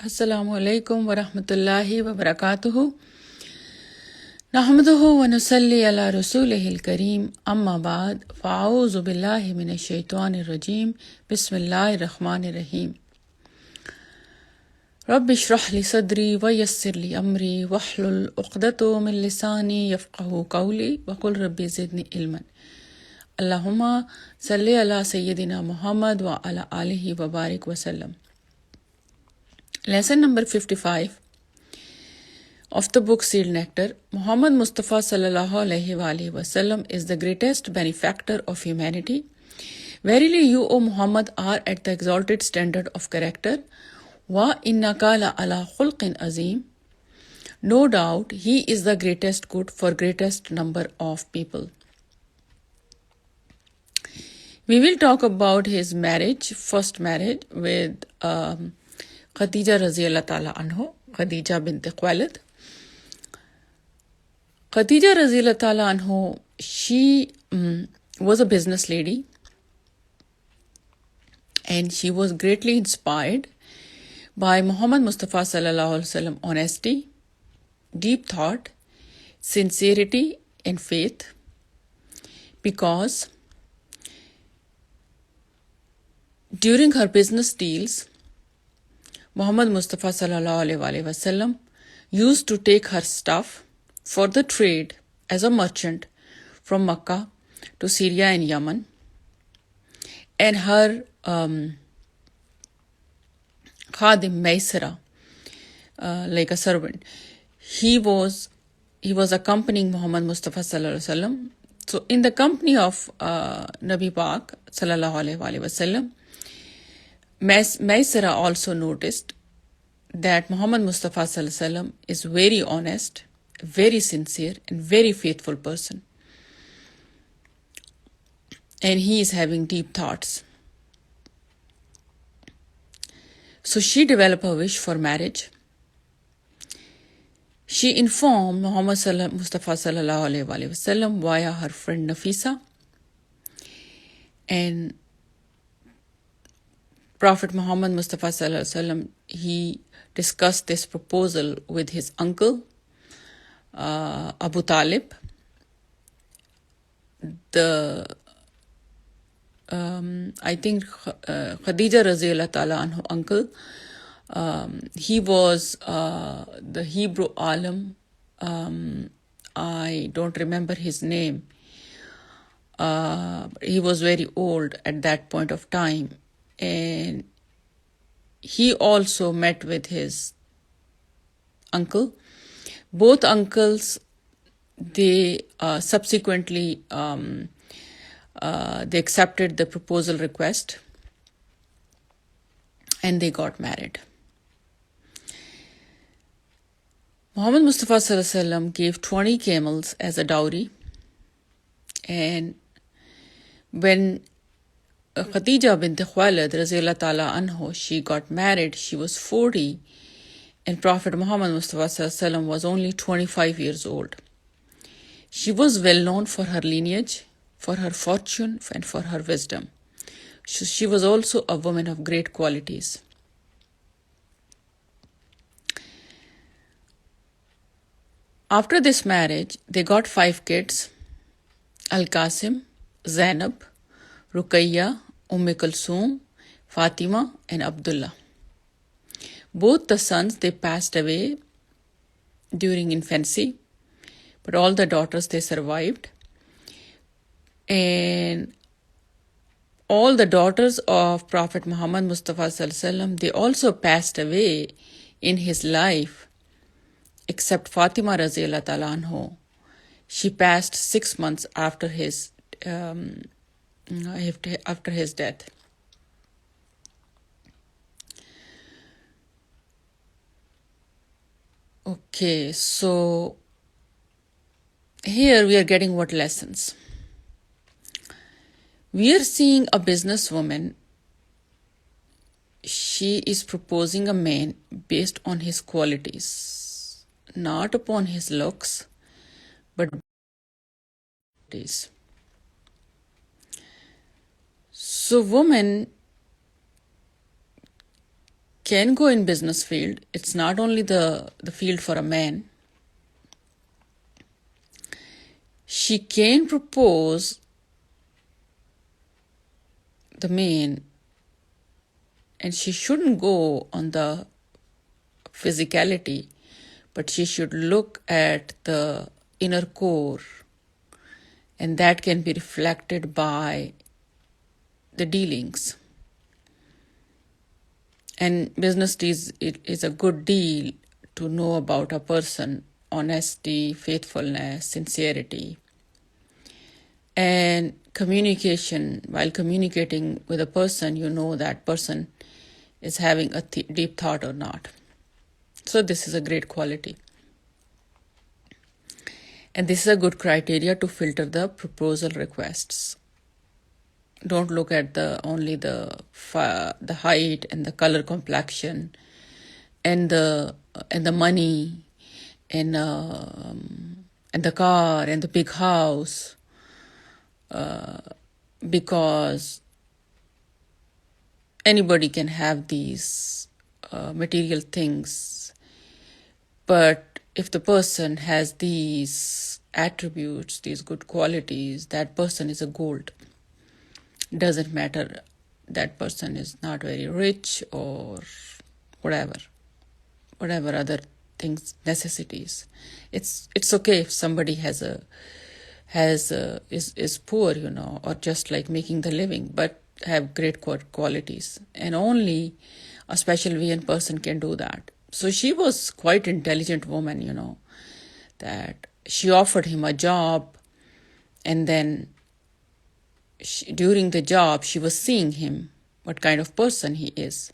Assalamu alaikum wa rahmatullahi wa barakatuhu. Nahmaduhu wa nusalli ala rasulihil kareem. Amma ba'd. Fa'auzu billahi minash shaitanir rajim. Bismillahir rahmanir rahim. Rabbi shrah li sadri wa yassir li amri wahlul uqdatu min lisani yafqahu qawli wa qul rabbi zidni ilman. Allahumma salli ala Sayyidina Muhammad wa ala alihi wa barik wa sallam. Lesson number 55 of the book Sealed Nectar. Muhammad Mustafa sallallahu alaihi wasallam is the greatest benefactor of humanity. Verily you, O Muhammad, are at the exalted standard of character. Wa innaka la ala khulqin azim. No doubt he is the greatest good for greatest number of people. We will talk about his marriage, first marriage with Khadija razi ta'ala anhu, Khadija bint Khuwailid. Khadija razi ta'ala anhu, she was a business lady and she was greatly inspired by Muhammad Mustafa sallallahu alaihi wasallam honesty, deep thought, sincerity and faith, because during her business deals, Muhammad Mustafa sallallahu alaihi wasallam used to take her stuff for the trade as a merchant from Makkah to Syria and Yemen, and her khadim Maysara, like a servant, he was accompanying Muhammad Mustafa sallallahu alaihi wasallam. So in the company of Nabi Pak sallallahu alaihi wasallam, Maysara also noticed that Muhammad Mustafa sallallahu alaihi wasallam is very honest, very sincere and very faithful person. And he is having deep thoughts. So she developed a wish for marriage. She informed Muhammad Mustafa sallallahu alaihi wasallam via her friend Nafisa, and Prophet Muhammad Mustafa sallallahu alaihi wasallam, he discussed this proposal with his uncle Abu Talib. I think Khadija razi ta'ala anhu uncle, he was the Hebrew alim. I don't remember his name. He was very old at that point of time, and he also met with his uncle. Both uncles, they subsequently they accepted the proposal request and they got married. Muhammad Mustafa sallallahu alaihi wasallam gave 20 camels as a dowry, and when Khadija bint Khuwailid razi ta'ala anhu, she got married, she was 40, and Prophet Muhammad Mustafa sallallahu alaihi wasallam was only 25 years old. She was well known for her lineage, for her fortune, and for her wisdom. She was also a woman of great qualities. After this marriage, they got 5 kids: Al-Qasim, Zainab, Ruqayya, Kulsum, Fatima, and Abdullah. Both the sons, they passed away during infancy, but all the daughters, they survived. And all the daughters of Prophet Muhammad Mustafa sallallahu alaihi wasallam, they also passed away in his life, except Fatima razi ta'ala anhu. She passed 6 months after his death. Okay, so here we are getting what lessons? We are seeing a businesswoman. She is proposing a man based on his qualities, not upon his looks, but qualities. So woman can go in business field. It's not only the field for a man. She can propose the man, and she shouldn't go on the physicality, but she should look at the inner core, and that can be reflected by the dealings. And business is a good deal to know about a person: honesty, faithfulness, sincerity, and communication. While communicating with a person, you know that person is having a deep thought or not. So this is a great quality. And this is a good criteria to filter the proposal requests. Don't look at only the height and the color complexion and the money and the car and the big house, because anybody can have these material things, but if the person has these attributes, these good qualities, that person is a gold. Doesn't matter that person is not very rich or whatever other things, necessities. It's okay if somebody is poor, or just like making the living, but have great qualities, and only a special VN person can do that. So she was quite intelligent woman, that she offered him a job, and then during the job she was seeing him, what kind of person he is,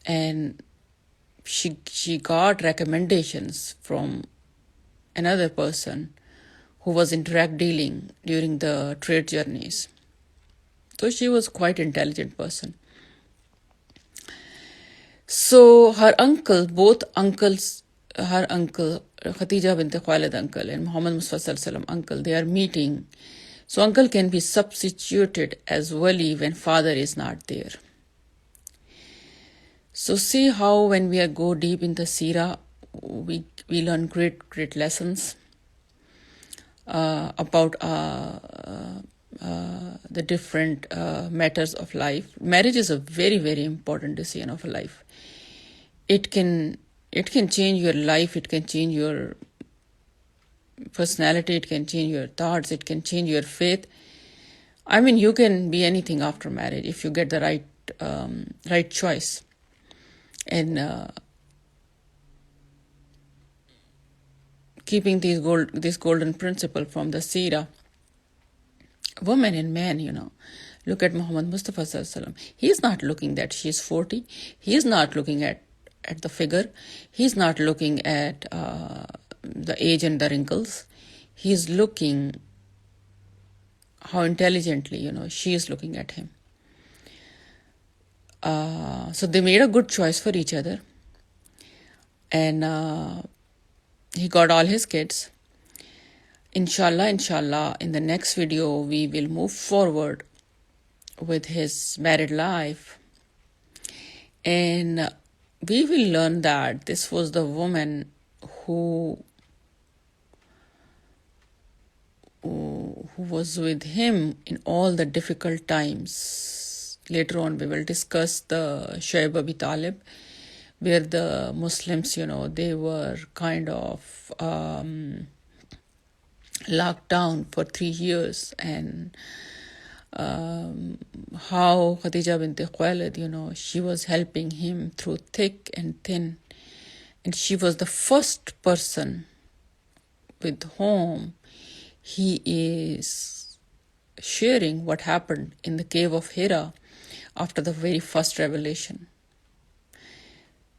and she got recommendations from another person who was in direct dealing during the trade journeys. So she was quite intelligent person. So her uncle, both uncles, her uncle Khadija bint Khuwailid uncle and Muhammad Mustafa Sallallahu Alaihi Wasallam uncle, they are meeting. So uncle can be substituted as wali when father is not there. So see how when we go deep in the seerah, we learn great lessons about the different matters of life. Marriage is a very important decision of life. It can change your life. It can change your personality. It can change your thoughts. It can change your faith. I mean, you can be anything after marriage if you get the right choice. And keeping this golden principle from the seerah, woman and man, look at Muhammad Mustafa Sallallahu Alaihi Wasallam. He's not looking that she's 40. He's not looking at the figure. He's not looking at the age and the wrinkles. He's looking how intelligently, she is looking at him. So they made a good choice for each other. And he got all his kids. Inshallah, in the next video, we will move forward with his married life. And we will learn that this was the woman who was with him in all the difficult times. Later on, we will discuss the Shuaib Abi Talib, where the Muslims, they were kind of locked down for 3 years, and how Khadija bint Khuwailid, she was helping him through thick and thin. And she was the first person with whom he is sharing what happened in the cave of Hira after the very first revelation.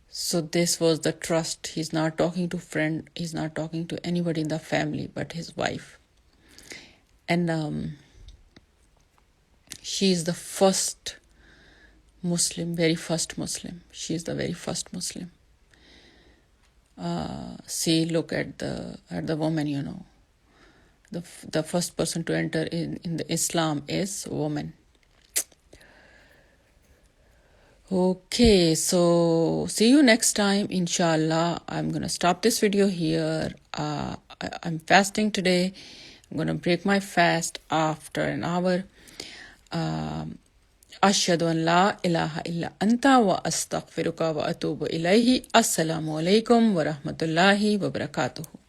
So this was the trust. He's not talking to friend. He's not talking to anybody in the family but his wife. And she is the first Muslim, very first Muslim. She is the very first Muslim. See, look at the woman, The first person to enter in the Islam is woman. Okay, so see you next time, inshallah. I'm gonna stop this video here. I'm fasting today. I'm gonna break my fast after an hour. أشهد أن لا إله إلا أنت وأستغفرك وأتوب إليه. السلام عليكم ورحمة الله وبركاته.